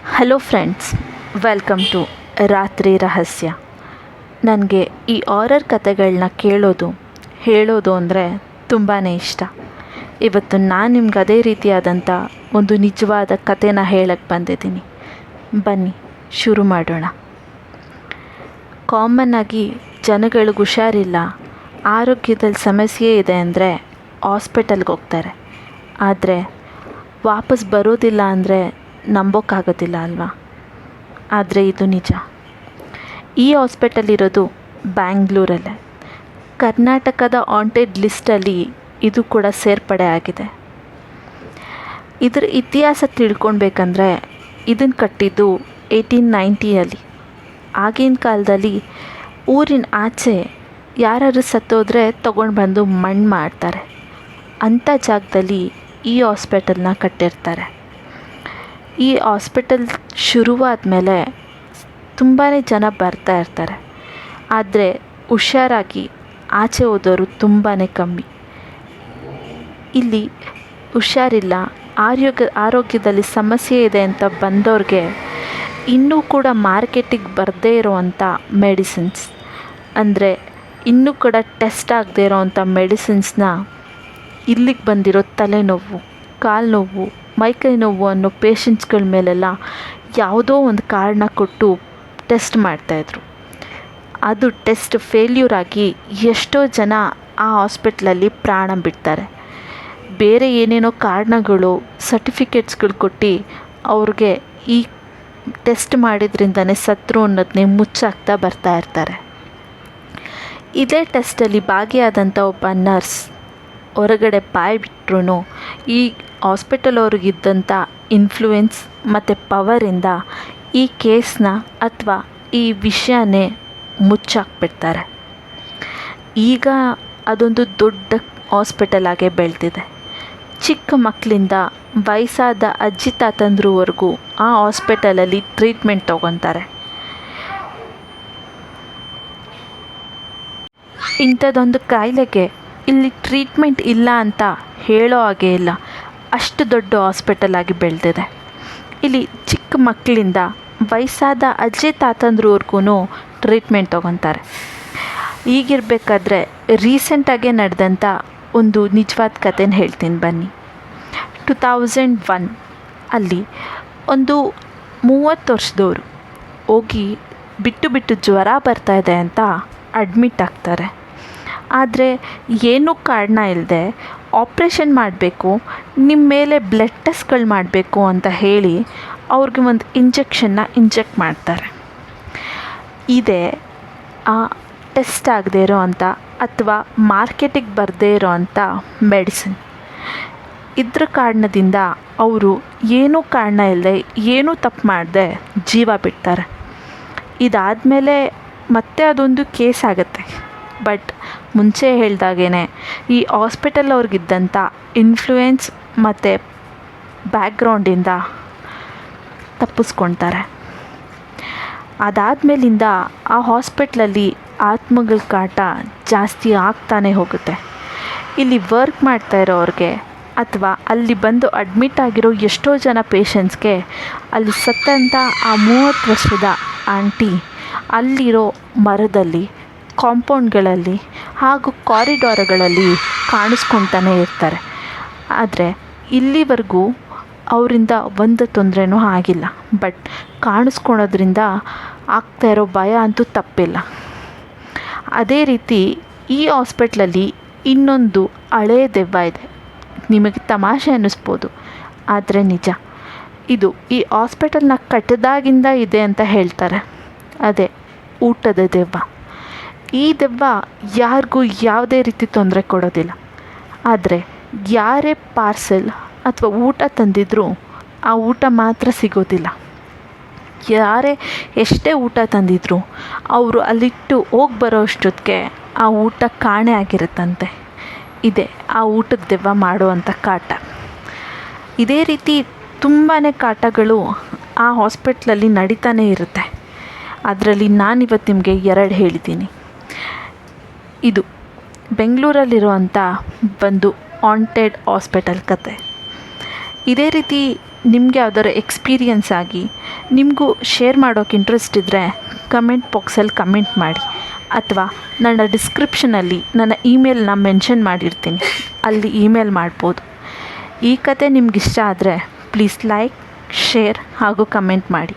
Hello friends, welcome to ರಾತ್ರಿ ರಹಸ್ಯ. ನನಗೆ ಈ ಹಾರರ್ ಕಥೆಗಳನ್ನ ಹೇಳೋದು ಅಂದರೆ ತುಂಬಾ ಇಷ್ಟ. ಇವತ್ತು ನಾನು ನಿಮ್ಗೆ ಅದೇ ರೀತಿಯಾದಂಥ ಒಂದು ನಿಜವಾದ ಕಥೆನ ಹೇಳಕ್ಕೆ ಬಂದಿದ್ದೀನಿ. ಬನ್ನಿ ಶುರು ಮಾಡೋಣ. ಕಾಮನ್ನಾಗಿ ಜನಗಳಿಗೆ ಹುಷಾರಿಲ್ಲ, ಆರೋಗ್ಯದಲ್ಲಿ ಸಮಸ್ಯೆ ಇದೆ ಅಂದರೆ ಹಾಸ್ಪಿಟಲ್ಗೆ ಹೋಗ್ತಾರೆ. ಆದರೆ ವಾಪಸ್ ಬರೋದಿಲ್ಲ ಅಂದರೆ ನಂಬೋಕ್ಕಾಗೋದಿಲ್ಲ ಅಲ್ವಾ? ಆದರೆ ಇದು ನಿಜ. ಈ ಹಾಸ್ಪಿಟಲ್ ಇರೋದು ಬ್ಯಾಂಗ್ಳೂರಲ್ಲೇ. ಕರ್ನಾಟಕದ ಹಾಂಟೆಡ್ ಲಿಸ್ಟಲ್ಲಿ ಇದು ಕೂಡ ಸೇರ್ಪಡೆ ಆಗಿದೆ. ಇದರ ಇತಿಹಾಸ ತಿಳ್ಕೊಳ್ಬೇಕಂದ್ರೆ ಇದನ್ನು ಕಟ್ಟಿದ್ದು 1890ಯಲ್ಲಿ. ಆಗಿನ ಕಾಲದಲ್ಲಿ ಊರಿನ ಆಚೆ ಯಾರಾದ್ರು ಸತ್ತೋದ್ರೆ ತೊಗೊಂಡು ಬಂದು ಮಣ್ಣು ಮಾಡ್ತಾರೆ. ಅಂಥ ಜಾಗದಲ್ಲಿ ಈ ಹಾಸ್ಪಿಟಲ್ನ ಕಟ್ಟಿರ್ತಾರೆ. ಈ ಹಾಸ್ಪಿಟಲ್ ಶುರುವಾದ ಮೇಲೆ ತುಂಬಾ ಜನ ಬರ್ತಾ ಇರ್ತಾರೆ. ಆದರೆ ಹುಷಾರಾಗಿ ಆಚೆ ಹೋದವರು ತುಂಬಾ ಕಮ್ಮಿ. ಇಲ್ಲಿ ಹುಷಾರಿಲ್ಲ, ಆರೋಗ್ಯದಲ್ಲಿ ಸಮಸ್ಯೆ ಇದೆ ಅಂತ ಬಂದವ್ರಿಗೆ ಇನ್ನೂ ಕೂಡ ಮಾರ್ಕೆಟಿಗೆ ಬರದೇ ಇರೋವಂಥ ಮೆಡಿಸಿನ್ಸ್, ಅಂದರೆ ಇನ್ನೂ ಕೂಡ ಟೆಸ್ಟ್ ಆಗದೇ ಇರೋವಂಥ ಮೆಡಿಸಿನ್ಸ್ನ ಇಲ್ಲಿಗೆ ಬಂದಿರೋ ತಲೆನೋವು, ಕಾಲು ನೋವು, ಮೈಕೈ ನೋವು ಅನ್ನೋ ಪೇಷಂಟ್ಸ್ಗಳ ಮೇಲೆಲ್ಲ ಯಾವುದೋ ಒಂದು ಕಾರಣ ಕೊಟ್ಟು ಟೆಸ್ಟ್ ಮಾಡ್ತಾಯಿದ್ರು. ಅದು ಟೆಸ್ಟ್ ಫೇಲ್ಯೂರ್ ಆಗಿ ಎಷ್ಟೋ ಜನ ಆ ಹಾಸ್ಪಿಟ್ಲಲ್ಲಿ ಪ್ರಾಣ ಬಿಡ್ತಾರೆ. ಬೇರೆ ಏನೇನೋ ಕಾರಣಗಳು, ಸರ್ಟಿಫಿಕೇಟ್ಸ್ಗಳು ಕೊಟ್ಟು ಅವ್ರಿಗೆ ಈ ಟೆಸ್ಟ್ ಮಾಡಿದ್ರಿಂದನೇ ಸತ್ರು ಅನ್ನೋದನ್ನೇ ಮುಚ್ಚಾಕ್ತಾ ಬರ್ತಾ ಇರ್ತಾರೆ. ಇದೇ ಟೆಸ್ಟಲ್ಲಿ ಭಾಗಿಯಾದಂಥ ಒಬ್ಬ ನರ್ಸ್ ಹೊರಗಡೆ ಬಾಯಿ ಬಿಟ್ರೂ ಈ ಹಾಸ್ಪಿಟಲ್ ಅವ್ರಿಗಿದ್ದಂಥ ಇನ್ಫ್ಲೂಯೆನ್ಸ್ ಮತ್ತು ಪವರಿಂದ ಈ ಕೇಸ್ನ ಅಥವಾ ಈ ವಿಷಯನೇ ಮುಚ್ಚಾಕ್ಬಿಡ್ತಾರೆ. ಈಗ ಅದೊಂದು ದೊಡ್ಡ ಹಾಸ್ಪಿಟಲ್ ಆಗೇ ಬೆಳೆದಿದೆ. ಚಿಕ್ಕ ಮಕ್ಕಳಿಂದ ವಯಸ್ಸಾದ ಅಜ್ಜಿ ತಾತಂದ್ರವರೆಗೂ ಆ ಹಾಸ್ಪಿಟಲಲ್ಲಿ ಟ್ರೀಟ್ಮೆಂಟ್ ತೊಗೊತಾರೆ. ಇಂಥದ್ದೊಂದು ಕಾಯಿಲೆಗೆ ಇಲ್ಲಿ ಟ್ರೀಟ್ಮೆಂಟ್ ಇಲ್ಲ ಅಂತ ಹೇಳೋ ಹಾಗೆ ಇಲ್ಲ. ಅಷ್ಟು ದೊಡ್ಡ ಹಾಸ್ಪಿಟಲ್ ಆಗಿ ಬೆಳೆದಿದೆ. ಇಲ್ಲಿ ಚಿಕ್ಕ ಮಕ್ಕಳಿಂದ ವಯಸ್ಸಾದ ಅಜ್ಜಿ ತಾತಂದ್ರವರೆಗೂ ಟ್ರೀಟ್ಮೆಂಟ್ ತೊಗೊತಾರೆ. ಈಗಿರಬೇಕಾದ್ರೆ ರೀಸೆಂಟಾಗೇ ನಡೆದಂಥ ಒಂದು ನಿಜವಾದ ಕಥೆನ ಹೇಳ್ತೀನಿ ಬನ್ನಿ. 2001 ಅಲ್ಲಿ ಒಂದು 30 ವರ್ಷದವರು ಹೋಗಿ ಬಿಟ್ಟು ಜ್ವರ ಬರ್ತಾಯಿದೆ ಅಂತ ಅಡ್ಮಿಟ್ ಆಗ್ತಾರೆ. ಆದರೆ ಏನೂ ಕಾರಣ ಇಲ್ಲದೆ ಆಪ್ರೇಷನ್ ಮಾಡಬೇಕು, ನಿಮ್ಮ ಮೇಲೆ ಬ್ಲಡ್ ಟೆಸ್ಟ್ಗಳು ಮಾಡಬೇಕು ಅಂತ ಹೇಳಿ ಅವ್ರಿಗೆ ಒಂದು ಇಂಜೆಕ್ಷನ್ನ ಇಂಜೆಕ್ಟ್ ಮಾಡ್ತಾರೆ. ಇದೇ ಆ ಟೆಸ್ಟ್ ಆಗದೇ ಇರೋ ಅಂಥ ಅಥವಾ ಮಾರ್ಕೆಟಿಗೆ ಬರದೇ ಇರೋ ಅಂಥ ಮೆಡಿಸಿನ್. ಇದ್ರ ಕಾರಣದಿಂದ ಅವರು ಏನೂ ಕಾರಣ ಇಲ್ಲದೆ, ಏನೂ ತಪ್ಪು ಮಾಡದೆ ಜೀವ ಬಿಡ್ತಾರೆ. ಇದಾದಮೇಲೆ ಮತ್ತೆ ಅದೊಂದು ಕೇಸ್ ಆಗುತ್ತೆ. ಬಟ್ ಮುಂಚೆ ಹೇಳ್ದಾಗೇ ಈ ಹಾಸ್ಪಿಟಲ್ ಅವ್ರಿಗಿದ್ದಂಥ ಇನ್ಫ್ಲೂಯೆನ್ಸ್ ಮತ್ತು ಬ್ಯಾಕ್ಗ್ರೌಂಡಿಂದ ತಪ್ಪಿಸ್ಕೊಳ್ತಾರೆ. ಅದಾದಮೇಲಿಂದ ಆ ಹಾಸ್ಪಿಟ್ಲಲ್ಲಿ ಆತ್ಮಗಳ ಕಾಟ ಜಾಸ್ತಿ ಆಗ್ತಾನೆ ಹೋಗುತ್ತೆ. ಇಲ್ಲಿ ವರ್ಕ್ ಮಾಡ್ತಾ ಇರೋರಿಗೆ ಅಥವಾ ಅಲ್ಲಿ ಬಂದು ಅಡ್ಮಿಟ್ ಆಗಿರೋ ಎಷ್ಟೋ ಜನ ಪೇಷಂಟ್ಸ್ಗೆ ಅಲ್ಲಿ ಸತ್ತಂಥ ಆ 30 ವರ್ಷದ ಆಂಟಿ ಅಲ್ಲಿರೋ ಮರದಲ್ಲಿ, ಕಾಂಪೌಂಡ್ಗಳಲ್ಲಿ ಹಾಗೂ ಕಾರಿಡಾರ್ಗಳಲ್ಲಿ ಕಾಣಿಸ್ಕೊತಾನೆ ಇರ್ತಾರೆ. ಆದರೆ ಇಲ್ಲಿವರೆಗೂ ಅವರಿಂದ ಒಂದು ತೊಂದರೆನೂ ಆಗಿಲ್ಲ. ಬಟ್ ಕಾಣಿಸ್ಕೊಳೋದ್ರಿಂದ ಆಗ್ತಾ ಇರೋ ಭಯ ಅಂತೂ ತಪ್ಪಿಲ್ಲ. ಅದೇ ರೀತಿ ಈ ಹಾಸ್ಪಿಟ್ಲಲ್ಲಿ ಇನ್ನೊಂದು ಹಳೆಯ ದೆವ್ವ ಇದೆ. ನಿಮಗೆ ತಮಾಷೆ ಅನ್ನಿಸ್ಬೋದು, ಆದರೆ ನಿಜ. ಇದು ಈ ಹಾಸ್ಪಿಟಲ್ನ ಕಟ್ಟಿದಾಗಿಂದ ಇದೆ ಅಂತ ಹೇಳ್ತಾರೆ. ಅದೇ ಊಟದ ದೆವ್ವ. ಈ ದೆವ್ವ ಯಾರಿಗೂ ಯಾವುದೇ ರೀತಿ ತೊಂದರೆ ಕೊಡೋದಿಲ್ಲ. ಆದರೆ ಯಾರೇ ಪಾರ್ಸೆಲ್ ಅಥವಾ ಊಟ ತಂದಿದ್ರೂ ಆ ಊಟ ಮಾತ್ರ ಸಿಗೋದಿಲ್ಲ. ಯಾರೇ ಎಷ್ಟೇ ಊಟ ತಂದಿದ್ರು ಅವರು ಅಲ್ಲಿಟ್ಟು ಹೋಗಿ ಬರೋ ಅಷ್ಟೊತ್ತಿಗೆ ಆ ಊಟ ಕಾಣೆ ಆಗಿರುತ್ತಂತೆ. ಇದೆ ಆ ಊಟದ ದೆವ್ವ ಮಾಡುವಂಥ ಕಾಟ. ಇದೇ ರೀತಿ ತುಂಬಾ ಕಾಟಗಳು ಆ ಹಾಸ್ಪಿಟ್ಲಲ್ಲಿ ನಡೀತಾನೆ ಇರುತ್ತೆ. ಅದರಲ್ಲಿ ನಾನಿವತ್ತು ನಿಮಗೆ 2 ಹೇಳಿದ್ದೀನಿ. ಇದು ಬೆಂಗಳೂರಲ್ಲಿರುವಂಥ ಒಂದು ಹಾಂಟೆಡ್ ಹಾಸ್ಪಿಟಲ್ ಕತೆ. ಇದೇ ರೀತಿ ನಿಮಗೆ ಯಾವ್ದಾದ್ರು ಎಕ್ಸ್ಪೀರಿಯನ್ಸ್ ಆಗಿ ನಿಮಗೂ ಶೇರ್ ಮಾಡೋಕ್ಕೆ ಇಂಟ್ರೆಸ್ಟ್ ಇದ್ದರೆ ಕಮೆಂಟ್ ಬಾಕ್ಸಲ್ಲಿ ಕಮೆಂಟ್ ಮಾಡಿ, ಅಥವಾ ನನ್ನ ಡಿಸ್ಕ್ರಿಪ್ಷನಲ್ಲಿ ನನ್ನ ಇಮೇಲ್ನ ಮೆನ್ಷನ್ ಮಾಡಿರ್ತೀನಿ, ಅಲ್ಲಿ ಇಮೇಲ್ ಮಾಡ್ಬೋದು. ಈ ಕತೆ ನಿಮ್ಗೆ ಇಷ್ಟ ಆದರೆ ಪ್ಲೀಸ್ ಲೈಕ್, ಶೇರ್ ಹಾಗೂ ಕಮೆಂಟ್ ಮಾಡಿ.